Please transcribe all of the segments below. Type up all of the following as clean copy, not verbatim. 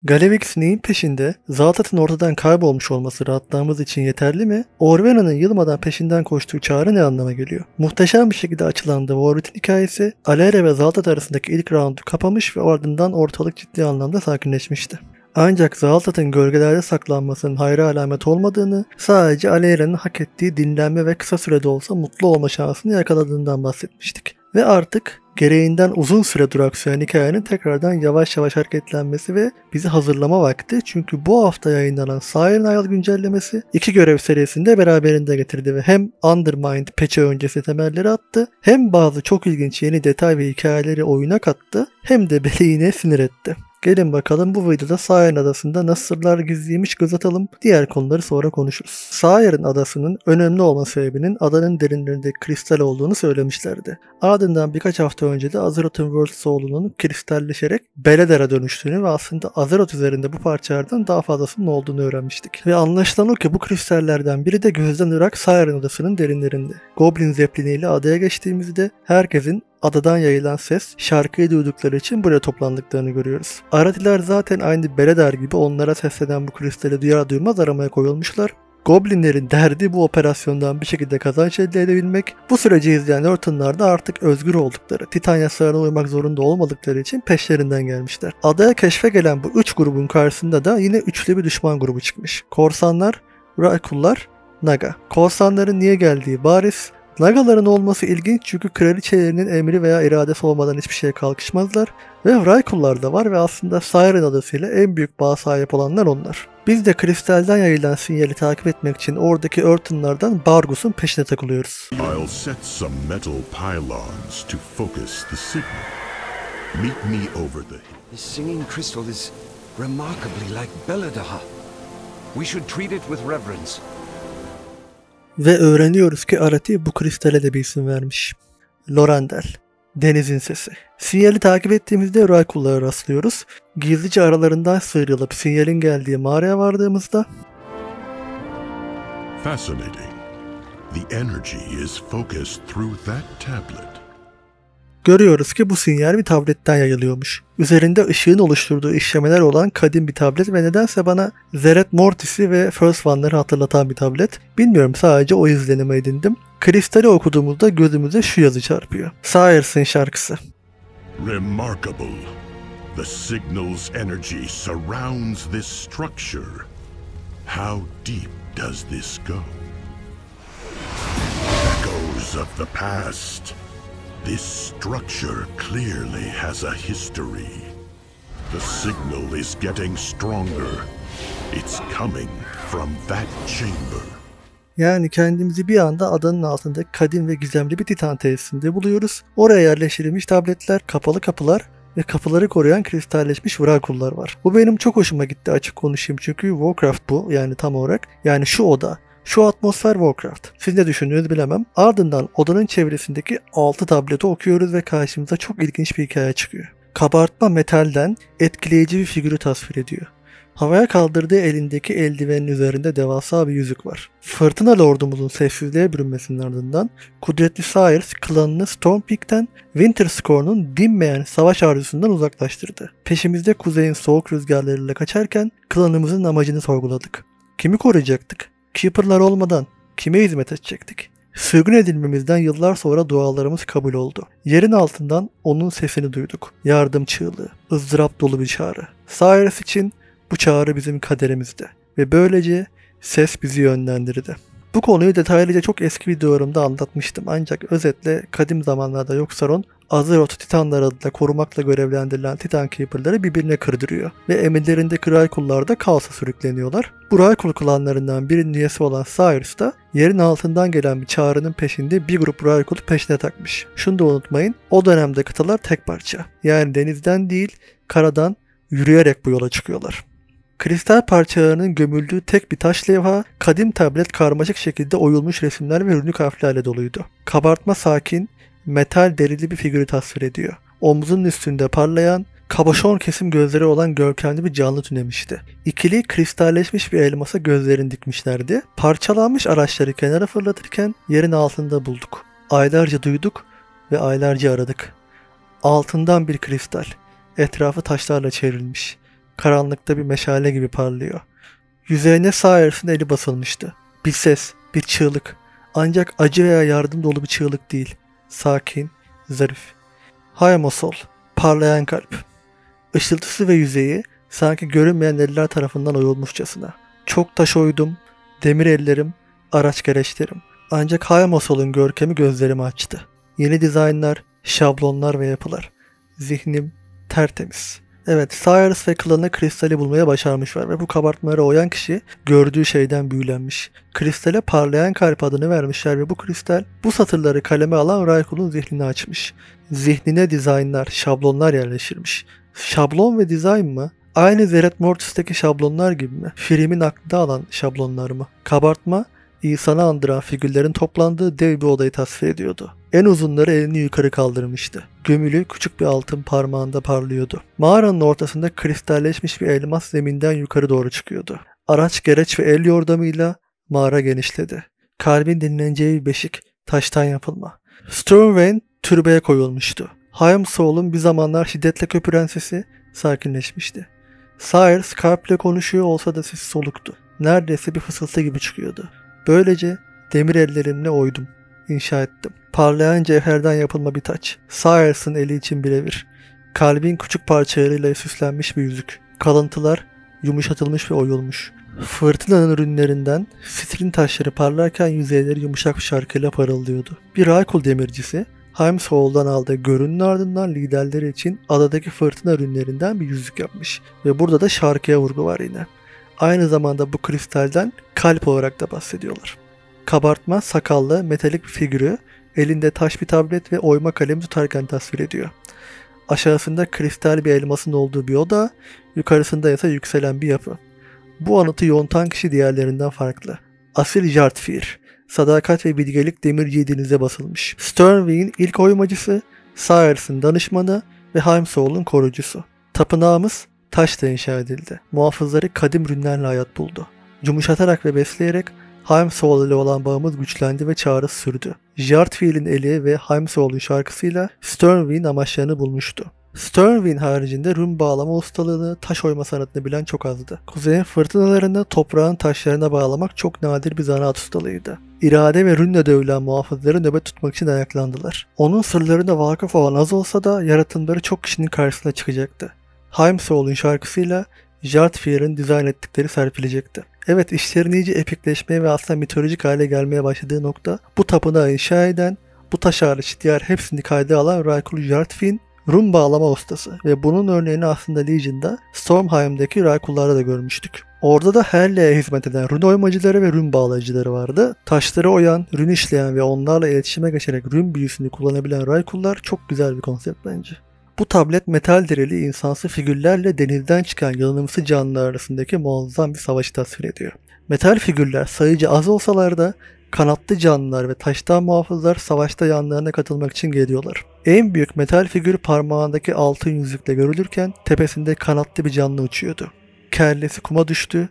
Galevix neyin peşinde? Zaltat'ın ortadan kaybolmuş olması rahatlığımız için yeterli mi? Orwena'nın yılmadan peşinden koştuğu çağrı ne anlama geliyor? Muhteşem bir şekilde açılan The War Within hikayesi, Alera ve Zaltat arasındaki ilk roundu kapamış ve ardından ortalık ciddi anlamda sakinleşmişti. Ancak Zaltat'ın gölgelerde saklanmasının hayra alamet olmadığını, sadece Alera'nın hak ettiği dinlenme ve kısa sürede olsa mutlu olma şansını yakaladığından bahsetmiştik. Ve artık gereğinden uzun süre duraksayan hikayenin tekrardan yavaş yavaş hareketlenmesi ve bizi hazırlama vakti, çünkü bu hafta yayınlanan Siren Isle güncellemesi 2 görev serisinde beraberinde getirdi ve hem Undermined patch'e öncesi temelleri attı, hem bazı çok ilginç yeni detay ve hikayeleri oyuna kattı, hem de beni yine sinir etti. Gelin bakalım bu videoda Siren adasında nasıl sırlar gizliymiş göz atalım. Diğer konuları sonra konuşuruz. Siren adasının önemli olma sebebinin adanın derinlerinde kristal olduğunu söylemişlerdi. Ardından birkaç hafta önce de Azeroth'un World Soul'unun kristalleşerek Beledar'a dönüştüğünü ve aslında Azeroth üzerinde bu parçalardan daha fazlasının olduğunu öğrenmiştik. Ve anlaşılan o ki bu kristallerden biri de gözden ırak Siren adasının derinlerinde. Goblin Zeppelin ile adaya geçtiğimizde herkesin adadan yayılan ses, şarkıyı duydukları için buraya toplandıklarını görüyoruz. Aratiler zaten aynı Beledar gibi onlara seslenen bu kristali duyar duymaz aramaya koyulmuşlar. Goblinlerin derdi bu operasyondan bir şekilde kazanç elde edebilmek. Bu süreci izleyen Earthen'lar da artık özgür oldukları, Titan yasalarına uymak zorunda olmadıkları için peşlerinden gelmişler. Adaya keşfe gelen bu 3 grubun karşısında da yine üçlü bir düşman grubu çıkmış. Korsanlar, Raikullar, Naga. Korsanların niye geldiği bariz. Nagaların olması ilginç çünkü kraliçelerinin emri veya iradesi olmadan hiçbir şeye kalkışmazlar. Ve Raikullar da var ve aslında Siren adasıyla en büyük bağa sahip olanlar onlar. Biz de kristalden yayılan sinyali takip etmek için oradaki Earthen'lardan Bargus'un peşine takılıyoruz. I'll set some metal pylons to focus the signal. Meet me over the hill. This singing crystal is remarkably like Beledar. We should treat it with reverence. Ve öğreniyoruz ki Arati bu kristale de bir isim vermiş. Lorandel. Denizin sesi. Sinyali takip ettiğimizde Raikullara rastlıyoruz. Gizlice aralarından sıyrılıp sinyalin geldiği mağaraya vardığımızda Fascinating. The energy is focused through that tablet. görüyoruz ki bu sinyal bir tabletten yayılıyormuş. Üzerinde ışığın oluşturduğu işlemeler olan kadim bir tablet ve nedense bana Zeret Mortis'i ve First One'ları hatırlatan bir tablet. Bilmiyorum, sadece o izlenimi edindim. Kristali okuduğumuzda gözümüze şu yazı çarpıyor. Sires'in şarkısı. Remarkable. The signal's energy surrounds this structure. How deep does this go? Echoes of the past. This structure clearly has a history. The signal is getting stronger. It's coming from that chamber. Yani kendimizi bir anda adanın altındaki kadim ve gizemli bir Titan tesisinde buluyoruz. Oraya yerleştirilmiş tabletler, kapalı kapılar ve kapıları koruyan kristalleşmiş Vrakullar var. Bu benim çok hoşuma gitti, açık konuşayım, çünkü Warcraft bu yani tam olarak. Yani şu oda, şu atmosfer Warcraft. Siz ne düşündüğünüzü bilemem. Ardından odanın çevresindeki 6 tableti okuyoruz ve karşımıza çok ilginç bir hikaye çıkıyor. Kabartma metalden etkileyici bir figürü tasvir ediyor. Havaya kaldırdığı elindeki eldivenin üzerinde devasa bir yüzük var. Fırtına Lordumuzun sessizliğe bürünmesinin ardından kudretli Sires klanını Stormpeak'ten Winterscorn'un dinmeyen savaş arzusundan uzaklaştırdı. Peşimizde kuzeyin soğuk rüzgarlarıyla kaçarken klanımızın amacını sorguladık. Kimi koruyacaktık? Keeper'lar olmadan kime hizmet edecektik? Sürgün edilmemizden yıllar sonra dualarımız kabul oldu. Yerin altından onun sesini duyduk. Yardım çığlığı, ızdırap dolu bir çağrı. Cyrus için bu çağrı bizim kaderimizdi ve böylece ses bizi yönlendirdi. Bu konuyu detaylıca çok eski videolarımda anlatmıştım, ancak özetle kadim zamanlarda Yogg-Saron, Azeroth Titanlar adıyla korumakla görevlendirilen Titan Keeper'ları birbirine kırdırıyor ve emirlerindeki Raikullar da kaosa sürükleniyorlar. Bu Raikul klanlarından birinin üyesi olan Cyrus da yerin altından gelen bir çağrının peşinde bir grup Raikul'u peşine takmış. Şunu da unutmayın, o dönemde kıtalar tek parça, yani denizden değil karadan yürüyerek bu yola çıkıyorlar. Kristal parçalarının gömüldüğü tek bir taş levha, kadim tablet karmaşık şekilde oyulmuş resimler ve rünlük harflerle doluydu. Kabartma sakin, metal derili bir figürü tasvir ediyor. Omzunun üstünde parlayan, kabaşon kesim gözleri olan görkemli bir canlı tünemişti. İkili kristalleşmiş bir elmasa gözlerini dikmişlerdi. Parçalanmış araçları kenara fırlatırken yerin altında bulduk. Aylarca duyduk ve aylarca aradık. Altından bir kristal, etrafı taşlarla çevrilmiş. karanlıkta bir meşale gibi parlıyor. Yüzeyine Cyrus'ın eli basılmıştı. Bir ses, bir çığlık. Ancak acı veya yardım dolu bir çığlık değil. Sakin, zarif. Haemosol, parlayan kalp. Işıltısı ve yüzeyi sanki görünmeyen eller tarafından oyulmuşçasına. Çok taş oydum, demir ellerim, araç gereçlerim. Ancak Haemosol'un görkemi gözlerimi açtı. Yeni dizaynlar, şablonlar ve yapılar. Zihnim tertemiz. Evet, Cyrus ve klanı kristali bulmaya başarmışlar ve bu kabartmalara uyan kişi gördüğü şeyden büyülenmiş. Kristale parlayan kalp adını vermişler ve bu kristal bu satırları kaleme alan Raikul'un zihnini açmış. Zihnine dizaynlar, şablonlar yerleştirmiş. Şablon ve dizayn mı? Aynı Zeret Mortis'teki şablonlar gibi mi? Filmin aklında alan şablonlar mı? Kabartma, İsa'nı andıran figürlerin toplandığı dev bir odayı tasvir ediyordu. En uzunları elini yukarı kaldırmıştı. Gömülü küçük bir altın parmağında parlıyordu. Mağaranın ortasında kristalleşmiş bir elmas zeminden yukarı doğru çıkıyordu. Araç, gereç ve el yordamıyla mağara genişledi. Kalbin dinleneceği bir beşik, taştan yapılma. Stormwind türbeye koyulmuştu. Haemsol'un bir zamanlar şiddetle köpüren sesi sakinleşmişti. Cyrus kalple konuşuyor olsa da sesi soluktu. Neredeyse bir fısıltı gibi çıkıyordu. Böylece demir ellerimle oydum, inşa ettim. Parlayan cevherden yapılma bir taç. Cyrus'ın eli için birebir. Kalbin küçük parçalarıyla süslenmiş bir yüzük. Kalıntılar yumuşatılmış ve oyulmuş. Fırtınanın ürünlerinden sitrin taşları parlarken yüzeyleri yumuşak bir şarkıyla parıldıyordu. Bir Raikul demircisi, Haemsol'dan aldığı görünün ardından liderleri için adadaki fırtına ürünlerinden bir yüzük yapmış. Ve burada da şarkıya vurgu var yine. Aynı zamanda bu kristalden kalp olarak da bahsediyorlar. Kabartma, sakallı, metalik bir figürü elinde taş bir tablet ve oyma kalemi tutarken tasvir ediyor. Aşağısında kristal bir elmasın olduğu bir oda, yukarısında ise yükselen bir yapı. Bu anıtı yontan kişi diğerlerinden farklı. Asil Jartfir, sadakat ve bilgelik demirci denize basılmış. Sternwyn ilk oymacısı, Cyrus'ın danışmanı ve Haemsol'un koruyucusu. Tapınağımız taşla inşa edildi. Muhafızları kadim rünlerle hayat buldu. Yumuşatarak ve besleyerek Haemsol ile olan bağımız güçlendi ve çağrısı sürdü. Jartfir'in eli ve Haemsol'un şarkısıyla Sternwyn amaçlarını bulmuştu. Sternwyn haricinde rün bağlama ustalığını, taş oyma sanatını bilen çok azdı. Kuzeyin fırtınalarını toprağın taşlarına bağlamak çok nadir bir zanaat ustalığıydı. İrade ve rünle dövülen muhafızları nöbet tutmak için ayaklandılar. Onun sırlarına vakıf olan az olsa da yaratımları çok kişinin karşısına çıkacaktı. Haemsol'un şarkısıyla Jartfir'in dizayn ettikleri serpilecekti. Evet, işlerin iyice epikleşmeye ve aslında mitolojik hale gelmeye başladığı nokta, bu tapınağı inşa eden, bu taş hariç diğer hepsini kayda alan Raikul Jartfin, run bağlama ustası ve bunun örneğini aslında Legion'da Stormheim'deki Raikul'larda da görmüştük. Orada da Helle'ye hizmet eden rün oymacıları ve rün bağlayıcıları vardı. Taşları oyan, rün işleyen ve onlarla iletişime geçerek rün büyüsünü kullanabilen Raikul'lar çok güzel bir konsept bence. Bu tablet metal derili insansı figürlerle denizden çıkan yılanımsı canlılar arasındaki muazzam bir savaşı tasvir ediyor. Metal figürler sayıca az olsalar da kanatlı canlılar ve taştan muhafızlar savaşta yanlarına katılmak için geliyorlar. En büyük metal figür parmağındaki altın yüzükle görülürken tepesinde kanatlı bir canlı uçuyordu. Kellesi kuma düştü,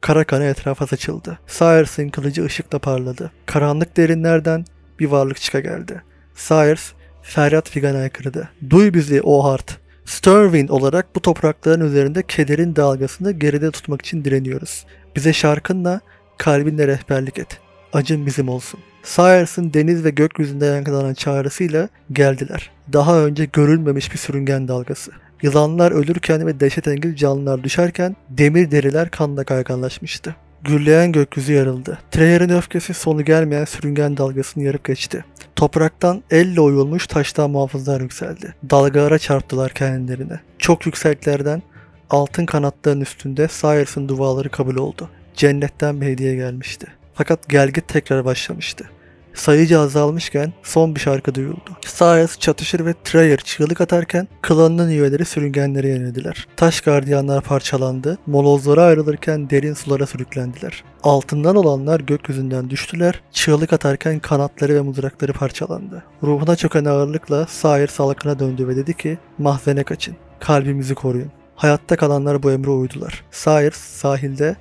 kara kana etrafa saçıldı. Cyrus'ın kılıcı ışıkla parladı. Karanlık derinlerden bir varlık çıka geldi. Cyrus feryat figan aykırıdı. Duy bizi o Hart. Sternwyn olarak bu toprakların üzerinde kederin dalgasını geride tutmak için direniyoruz. Bize şarkınla, kalbinle rehberlik et. Acın bizim olsun. Cyrus'ın deniz ve gökyüzünde yankılanan çağrısıyla geldiler. Daha önce görülmemiş bir sürüngen dalgası. Yılanlar ölürken ve dehşetengiz canlılar düşerken demir deriler kanla kayganlaşmıştı. Gürleyen gökyüzü yarıldı. Treyar'ın öfkesi sonu gelmeyen sürüngen dalgasını yarıp geçti. Topraktan elle oyulmuş taştan muhafızlar yükseldi. Dalgalara çarptılar kendilerine. Çok yükseklerden altın kanatların üstünde Cyrus'ın duaları kabul oldu. Cennetten bir hediye gelmişti. Fakat gelgit tekrar başlamıştı. Sayıca azalmışken son bir şarkı duyuldu. Cyrus çatışır ve Treyar çığlık atarken klanının üyeleri sürüngenlere yenildiler. Taş gardiyanlar parçalandı, molozlara ayrılırken derin sulara sürüklendiler. Altından olanlar gökyüzünden düştüler, çığlık atarken kanatları ve mızrakları parçalandı. Ruhuna çöken ağırlıkla Cyrus halkına döndü ve dedi ki, mahzene kaçın, kalbimizi koruyun. Hayatta kalanlar bu emre uydular. Cyrus sahilde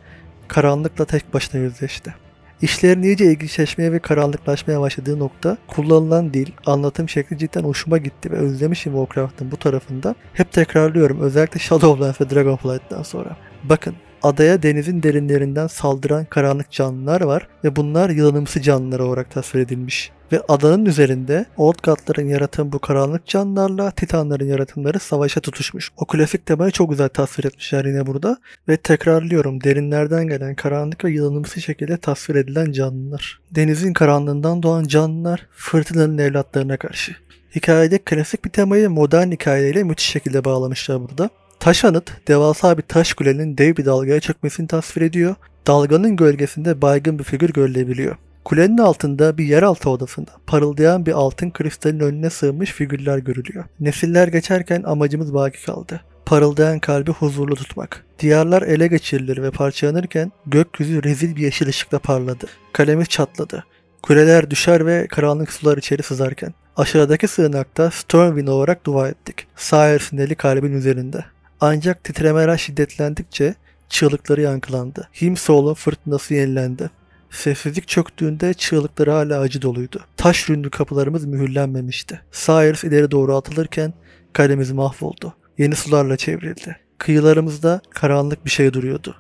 karanlıkla tek başına yüzleşti. İşlerin iyice ilginçleşmeye ve karanlıklaşmaya başladığı nokta, kullanılan dil, anlatım şekli cidden hoşuma gitti ve özlemişim Warcraft'ın bu tarafında. Hep tekrarlıyorum, özellikle Shadowlands ve Dragonflight'tan sonra. Bakın, adaya denizin derinlerinden saldıran karanlık canlılar var ve bunlar yılanımsı canlılar olarak tasvir edilmiş. Ve adanın üzerinde Old God'ların yarattığı bu karanlık canlılarla Titanların yaratımları savaşa tutuşmuş. O klasik temayı çok güzel tasvir etmişler yine burada. Ve tekrarlıyorum, derinlerden gelen karanlık ve yılanımsı şekilde tasvir edilen canlılar. Denizin karanlığından doğan canlılar fırtınanın evlatlarına karşı. Hikayede klasik bir temayı modern hikayeyle müthiş şekilde bağlamışlar burada. Taş anıt, devasa bir taş kulenin dev bir dalgaya çökmesini tasvir ediyor. Dalganın gölgesinde baygın bir figür görülebiliyor. Kulenin altında bir yeraltı odasında parıldayan bir altın kristalin önüne sığınmış figürler görülüyor. Nesiller geçerken amacımız baki kaldı. Parıldayan kalbi huzurlu tutmak. Diyarlar ele geçirilir ve parçalanırken gökyüzü rezil bir yeşil ışıkla parladı. Kalemiz çatladı. Kuleler düşer ve karanlık sular içeri sızarken. Aşağıdaki sığınakta Stormwind olarak dua ettik. Cyrus'ın eli kalbin üzerinde. Ancak titremeler şiddetlendikçe çığlıkları yankılandı. Himsoul'un fırtınası yenilendi. Sessizlik çöktüğünde çığlıkları hala acı doluydu. Taş ründü kapılarımız mühürlenmemişti. Cyrus ileri doğru atılırken kalemiz mahvoldu. Yeni sularla çevrildi. Kıyılarımızda karanlık bir şey duruyordu.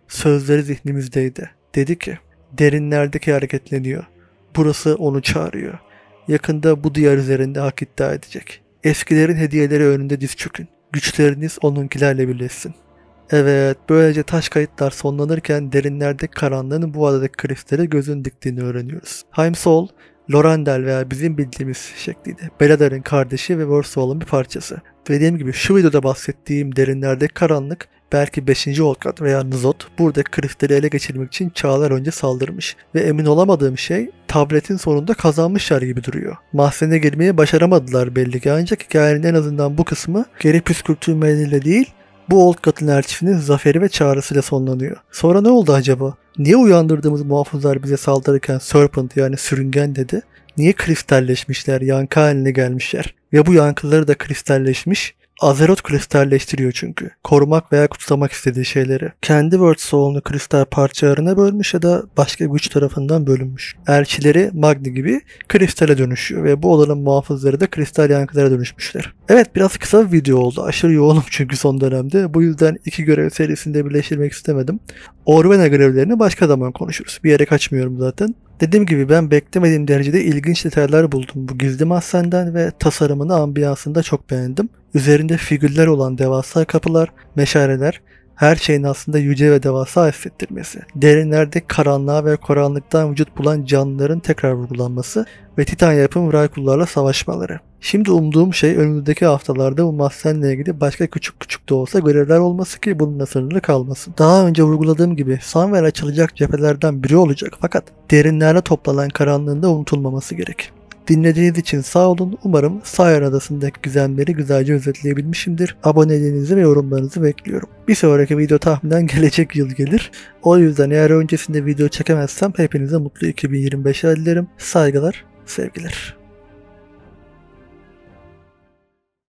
Sözleri zihnimizdeydi. Dedi ki, derinlerdeki hareketleniyor. Burası onu çağırıyor. Yakında bu diyar üzerinde hak iddia edecek. Eskilerin hediyeleri önünde diz çökün. Güçleriniz onunkilerle birleşsin. Evet, böylece taş kayıtlar sonlanırken derinlerdeki karanlığın bu adadaki kristale gözün diktiğini öğreniyoruz. Heimsoul, Lorendel veya bizim bildiğimiz şekliyle Beladar'ın kardeşi ve Warsoul'un bir parçası. Dediğim gibi şu videoda bahsettiğim derinlerdeki karanlık belki 5. Olkat veya Nuzot buradaki kristali ele geçirmek için çağlar önce saldırmış ve emin olamadığım şey tabletin sonunda kazanmışlar gibi duruyor. Mahzene girmeyi başaramadılar belli ki, ancak hikayenin en azından bu kısmı geri püskürtülmeleriyle değil, bu Old God'ın elçisinin zaferi ve çağrısıyla sonlanıyor. Sonra ne oldu acaba? Niye uyandırdığımız muhafızlar bize saldırırken Serpent yani sürüngen dedi? Niye kristalleşmişler, yankı haline gelmişler? Ve bu yankıları da kristalleşmiş. Azeroth kristalleştiriyor çünkü. Korumak veya kutsamak istediği şeyleri. Kendi Worldsoul'unu kristal parçalarına bölmüş ya da başka güç tarafından bölünmüş. Elçileri Magni gibi kristale dönüşüyor ve bu odanın muhafızları da kristal yankılara dönüşmüşler. Evet, biraz kısa bir video oldu. Aşırı yoğunum çünkü son dönemde. Bu yüzden 2 görev serisinde birleştirmek istemedim. Orvena görevlerini başka zaman konuşuruz. Bir yere kaçmıyorum zaten. Dediğim gibi ben beklemediğim derecede ilginç detaylar buldum bu gizli mahzenden ve tasarımını, ambiyansını da çok beğendim. Üzerinde figürler olan devasa kapılar, meşaleler, her şeyin aslında yüce ve devasa hissettirmesi, derinlerde karanlığa ve karanlıktan vücut bulan canlıların tekrar vurgulanması ve Titan yapım Vraykullarla savaşmaları. Şimdi umduğum şey önümüzdeki haftalarda bu mahzenle ilgili başka küçük de olsa görevler olması ki bununla sınırlı kalmasın. Daha önce vurguladığım gibi Sunwell açılacak cephelerden biri olacak, fakat derinlerde toplanan karanlığında unutulmaması gerek. Dinlediğiniz için sağ olun. Umarım Sire Adası'ndaki gizemleri güzelce özetleyebilmişimdir. Aboneliğinizi ve yorumlarınızı bekliyorum. Bir sonraki video tahminen gelecek yıl gelir. O yüzden eğer öncesinde video çekemezsem hepinize mutlu 2025'ler dilerim. Saygılar, sevgiler.